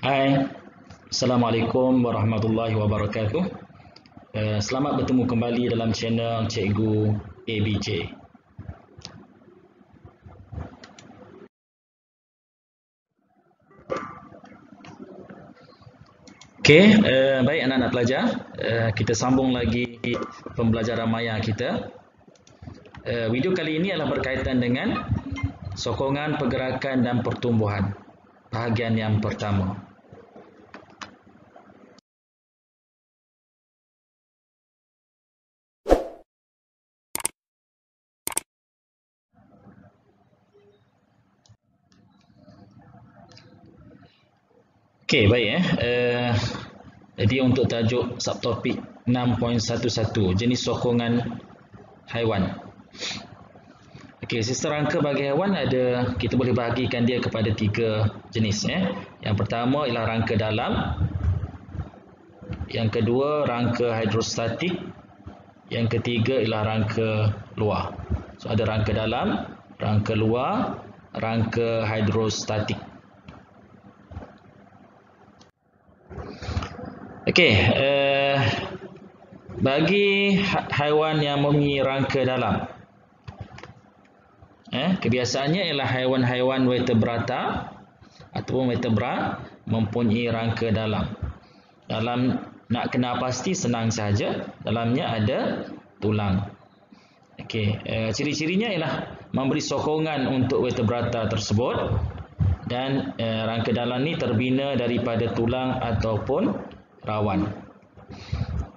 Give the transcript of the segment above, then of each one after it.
Hai, Assalamualaikum warahmatullahi wabarakatuh. Selamat bertemu kembali dalam channel Cikgu ABJ. Okey, baik anak-anak pelajar, kita sambung lagi pembelajaran maya kita. Video kali ini adalah berkaitan dengan sokongan pergerakan dan pertumbuhan, bahagian yang pertama. Okey, baik jadi untuk tajuk subtopik 6.11 jenis sokongan haiwan. Okey, sistem rangka bagi haiwan kita boleh bahagikan dia kepada 3 jenis Yang pertama ialah rangka dalam, yang kedua rangka hidrostatik, yang ketiga ialah rangka luar. So ada rangka dalam, rangka luar, rangka hidrostatik. Okey, bagi haiwan yang mempunyai rangka dalam, kebiasaannya ialah haiwan-haiwan vertebrata ataupun vertebra mempunyai rangka dalam. Dalam nak kenal pasti senang saja, dalamnya ada tulang. Okey, ciri-cirinya ialah memberi sokongan untuk vertebrata tersebut dan rangka dalam ni terbina daripada tulang ataupun rawan.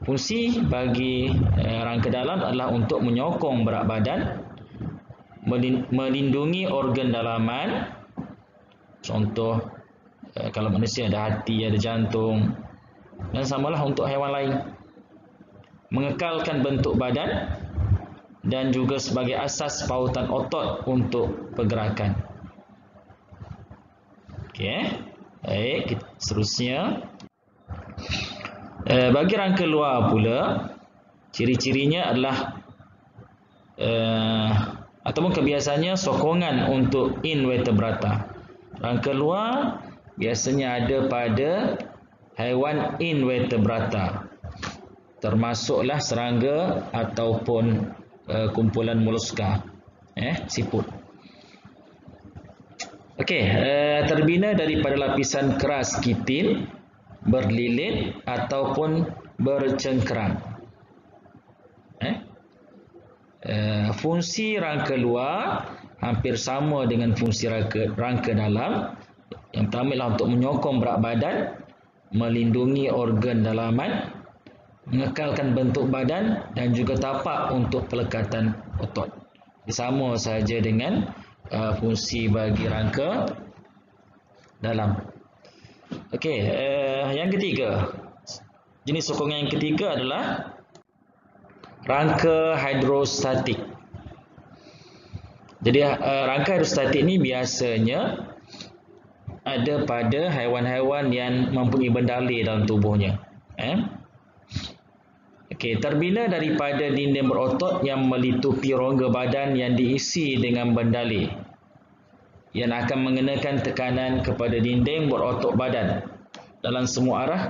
Fungsi bagi rangka dalam adalah untuk menyokong berat badan, melindungi organ dalaman. Contoh, kalau manusia ada hati, ada jantung, dan samalah untuk haiwan lain. Mengekalkan bentuk badan dan juga sebagai asas pautan otot untuk pergerakan. Okey, baik, seterusnya. Bagi rangka luar pula, ciri-cirinya adalah ataupun kebiasaannya sokongan untuk invertebrata. Rangka luar biasanya ada pada haiwan invertebrata, termasuklah serangga ataupun kumpulan moluska, siput. Okey, terbina daripada lapisan keras kitin, berlilit ataupun bercengkerang. Fungsi rangka luar hampir sama dengan fungsi rangka dalam. Yang pertama ialah untuk menyokong berat badan, melindungi organ dalaman, mengekalkan bentuk badan dan juga tapak untuk pelekatan otot. Sama saja dengan fungsi bagi rangka dalam. Okey, yang ketiga, jenis sokongan yang ketiga adalah rangka hidrostatik. Jadi rangka hidrostatik ini biasanya ada pada haiwan-haiwan yang mempunyai bendalai dalam tubuhnya. Okey, terbina daripada dinding berotot yang melitupi rongga badan yang diisi dengan bendalai yang akan mengenakan tekanan kepada dinding berotot badan dalam semua arah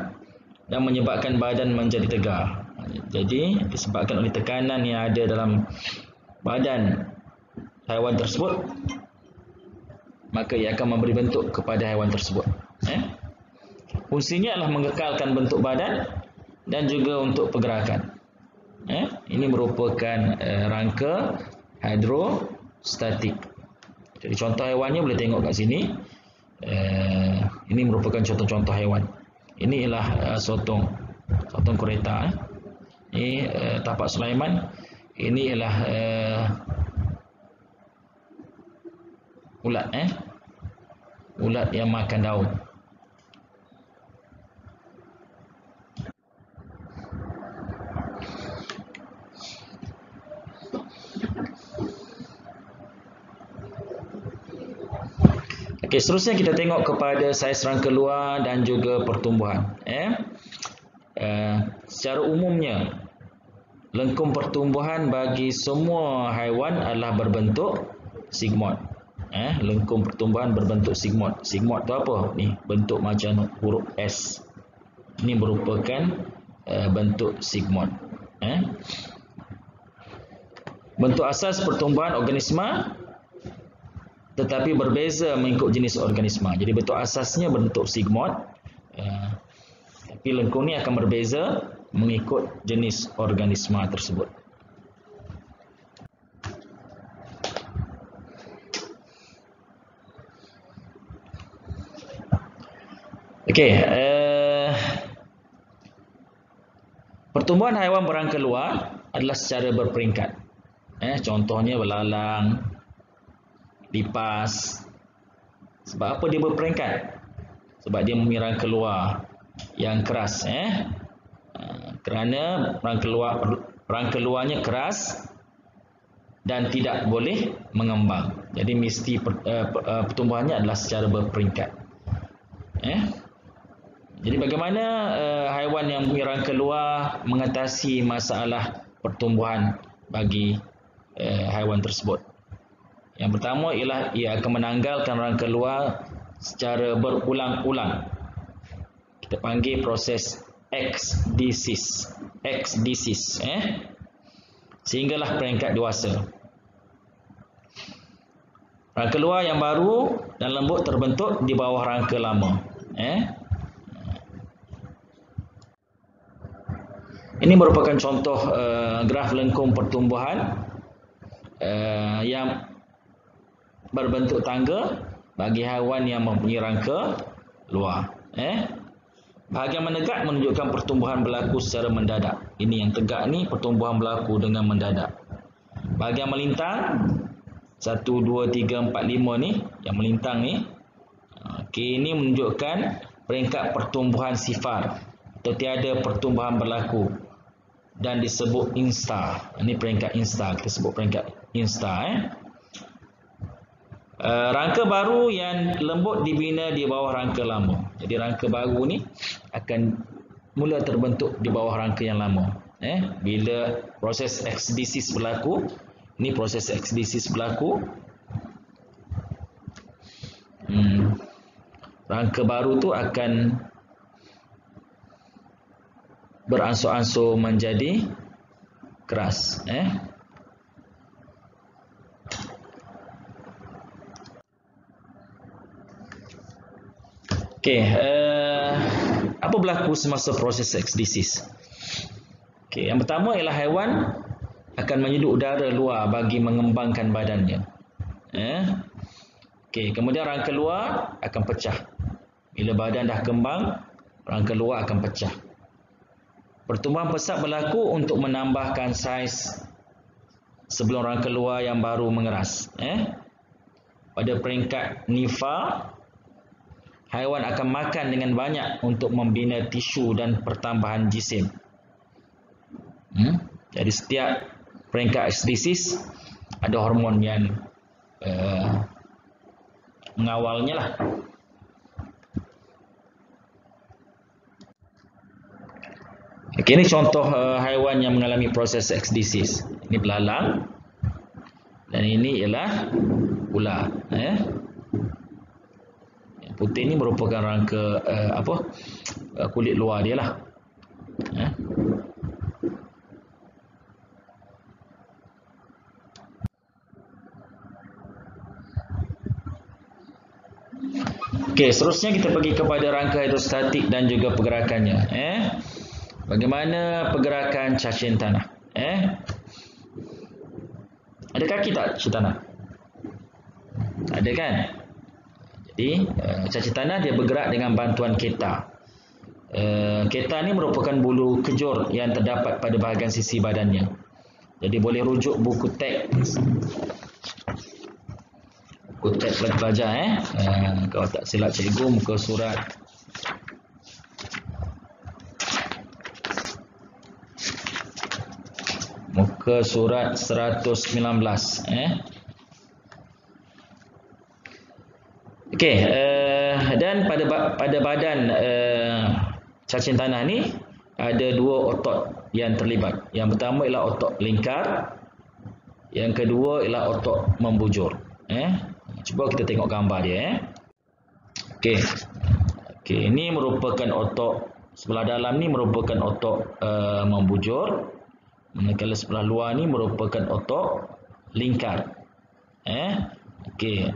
dan menyebabkan badan menjadi tegar. Jadi disebabkan oleh tekanan yang ada dalam badan haiwan tersebut, maka ia akan memberi bentuk kepada haiwan tersebut. Fungsinya adalah mengekalkan bentuk badan dan juga untuk pergerakan. Ini merupakan rangka hidrostatik. Jadi contoh haiwannya boleh tengok kat sini. Ini merupakan contoh-contoh haiwan. Ini ialah sotong kereta. Ini tapak Sulaiman. Ini ialah ulat. Ulat yang makan daun. Okey, seterusnya kita tengok kepada saiz rangka luar dan juga pertumbuhan. Secara umumnya, lengkung pertumbuhan bagi semua haiwan adalah berbentuk sigmoid. Lengkung pertumbuhan berbentuk sigmoid. Sigmoid tu apa? Ni bentuk macam huruf S. Ini merupakan bentuk sigmoid. Bentuk asas pertumbuhan organisma tetapi berbeza mengikut jenis organisma. Jadi bentuk asasnya bentuk sigmoid, tapi lengkung ni akan berbeza mengikut jenis organisma tersebut. Okey, pertumbuhan haiwan berangka luar adalah secara berperingkat. Contohnya belalang, lipas. Sebab apa dia berperingkat? Sebab dia mempunyai rangka luar yang keras. Kerana rangka luarnya keras dan tidak boleh mengembang. Jadi mesti pertumbuhannya adalah secara berperingkat. Jadi bagaimana haiwan yang mempunyai rangka luar mengatasi masalah pertumbuhan bagi haiwan tersebut? Yang pertama ialah ia akan menanggalkan rangka luar secara berulang-ulang. Kita panggil proses ekdisis. Sehinggalah peringkat dewasa. Rangka luar yang baru dan lembut terbentuk di bawah rangka lama. Ini merupakan contoh graf lengkung pertumbuhan yang berbentuk tangga bagi haiwan yang mempunyai rangka luar. Bahagian menegak menunjukkan pertumbuhan berlaku secara mendadak. Ini yang tegak ni pertumbuhan berlaku dengan mendadak. Bahagian melintang 1, 2, 3, 4, 5 ni yang melintang ni. Ini menunjukkan peringkat pertumbuhan sifar atau tiada pertumbuhan berlaku dan disebut insta. Ini peringkat insta, kita sebut peringkat insta. Rangka baru yang lembut dibina di bawah rangka lama. Jadi rangka baru ni akan mula terbentuk di bawah rangka yang lama. Bila proses ekdisis berlaku, ini proses ekdisis berlaku, rangka baru tu akan beransur-ansur menjadi keras. Okey, apa berlaku semasa proses ekdisis? Okey, yang pertama ialah haiwan akan menyedut udara luar bagi mengembangkan badannya. Okey, kemudian rangka luar akan pecah. Bila badan dah kembang, rangka luar akan pecah. Pertumbuhan pesat berlaku untuk menambahkan saiz sebelum rangka luar yang baru mengeras. Pada peringkat nifa, haiwan akan makan dengan banyak untuk membina tisu dan pertambahan jisim. Jadi setiap peringkat ekdisis ada hormon yang mengawalnya lah. Okey, ini contoh haiwan yang mengalami proses ekdisis. Ini belalang dan ini ialah ular. Yang putih ini merupakan rangka kulit luar dia lah. Okey, seterusnya kita pergi kepada rangka hidrostatik dan juga pergerakannya. Bagaimana pergerakan cacing tanah? Ada kaki tak cacing tanah? Ada kan? Jadi cacing tanah dia bergerak dengan bantuan keta. Keta ni merupakan bulu kejur yang terdapat pada bahagian sisi badannya. Jadi boleh rujuk buku teks. Buku teks pelajar kalau tak silap cikgu muka surat muka surat 119. Okey, dan pada badan cacing tanah ni ada dua otot yang terlibat. Yang pertama ialah otot lingkar, yang kedua ialah otot membujur. Cuba kita tengok gambar dia. Okey. Okey, ini merupakan otot sebelah dalam ni merupakan otot membujur. Manakala sebelah luar ni merupakan otot lingkar. Okey.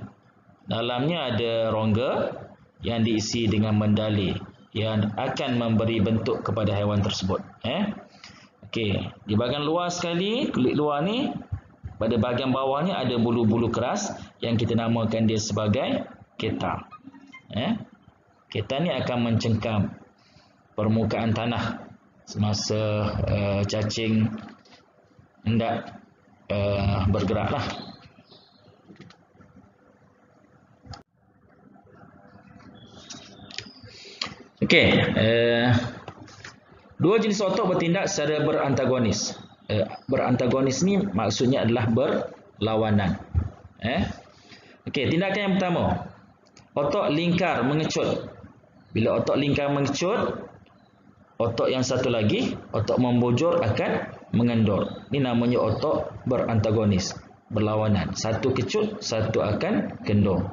Dalamnya ada rongga yang diisi dengan mendali yang akan memberi bentuk kepada haiwan tersebut. Okey, di bahagian luar sekali, kulit luar ni pada bahagian bawahnya ada bulu-bulu keras yang kita namakan dia sebagai keta. Keta ni akan mencengkam permukaan tanah semasa cacing hendak bergeraklah. Okey, dua jenis otot bertindak secara berantagonis. Berantagonis ni maksudnya adalah berlawanan. Okey, tindakan yang pertama, otot lingkar mengecut. Bila otot lingkar mengecut, otot yang satu lagi, otot membujur akan mengendur. Ini namanya otot berantagonis, berlawanan. Satu kecut, satu akan kendur.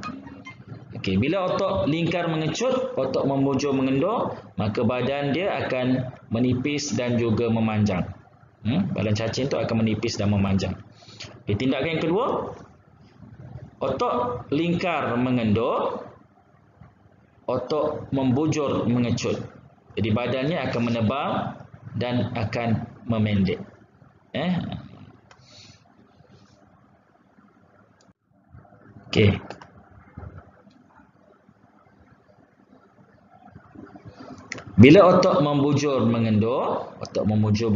Okey, bila otot lingkar mengecut, otot membujur mengendur, maka badan dia akan menipis dan juga memanjang. Badan cacing tu akan menipis dan memanjang. Okay, tindakan yang kedua, otot lingkar mengendur, otot membujur mengecut. Jadi badannya akan menebal dan akan memendek. Okey. Bila otot membujur mengendur, otot membujur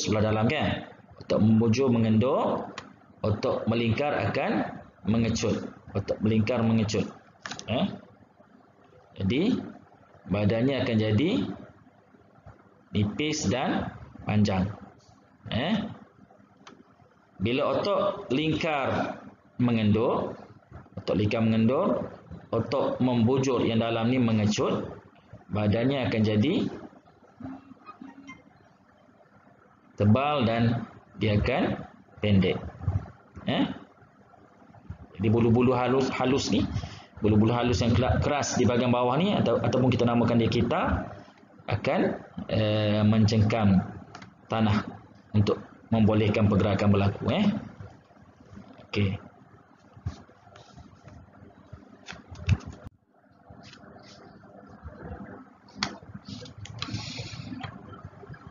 sebelah dalam kan? Otot membujur mengendur, otot melingkar akan mengecut. Otot melingkar mengecut. Jadi badannya akan jadi nipis dan panjang. Bila otot lingkar mengendur, otot membujur yang dalam ni mengecut, badannya akan jadi tebal dan dia akan pendek. Jadi bulu-bulu halus ni, bulu-bulu halus yang keras di bahagian bawah ni ataupun kita namakan dia kita, akan mencengkam tanah untuk membolehkan pergerakan berlaku. Okey.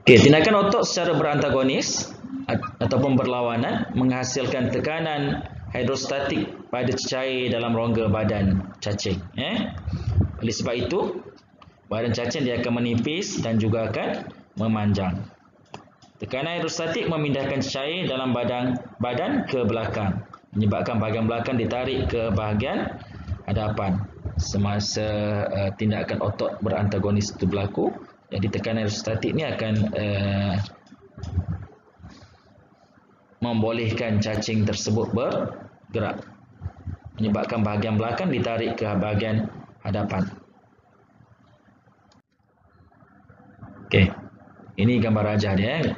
Okey, tindakan otot secara berantagonis ataupun berlawanan menghasilkan tekanan hidrostatik pada cecair dalam rongga badan cacing. Oleh sebab itu, badan cacing dia akan menipis dan juga akan memanjang. Tekanan hidrostatik memindahkan cecair dalam badan ke belakang, menyebabkan bahagian belakang ditarik ke bahagian hadapan semasa tindakan otot berantagonis itu berlaku. Jadi tekanan hidrostatik ni akan membolehkan cacing tersebut bergerak, menyebabkan bahagian belakang ditarik ke bahagian hadapan. Okey, ini gambar rajah dia.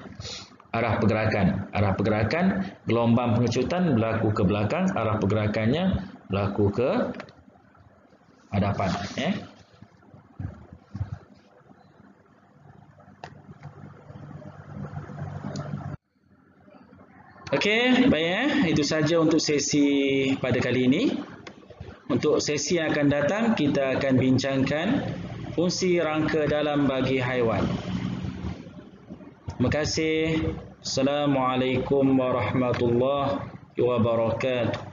Arah pergerakan gelombang pengecutan berlaku ke belakang, arah pergerakannya berlaku ke hadapan. Okey, baik itu saja untuk sesi pada kali ini. Untuk sesi yang akan datang, kita akan bincangkan fungsi rangka dalam bagi haiwan. Terima kasih. Assalamualaikum warahmatullahi wabarakatuh.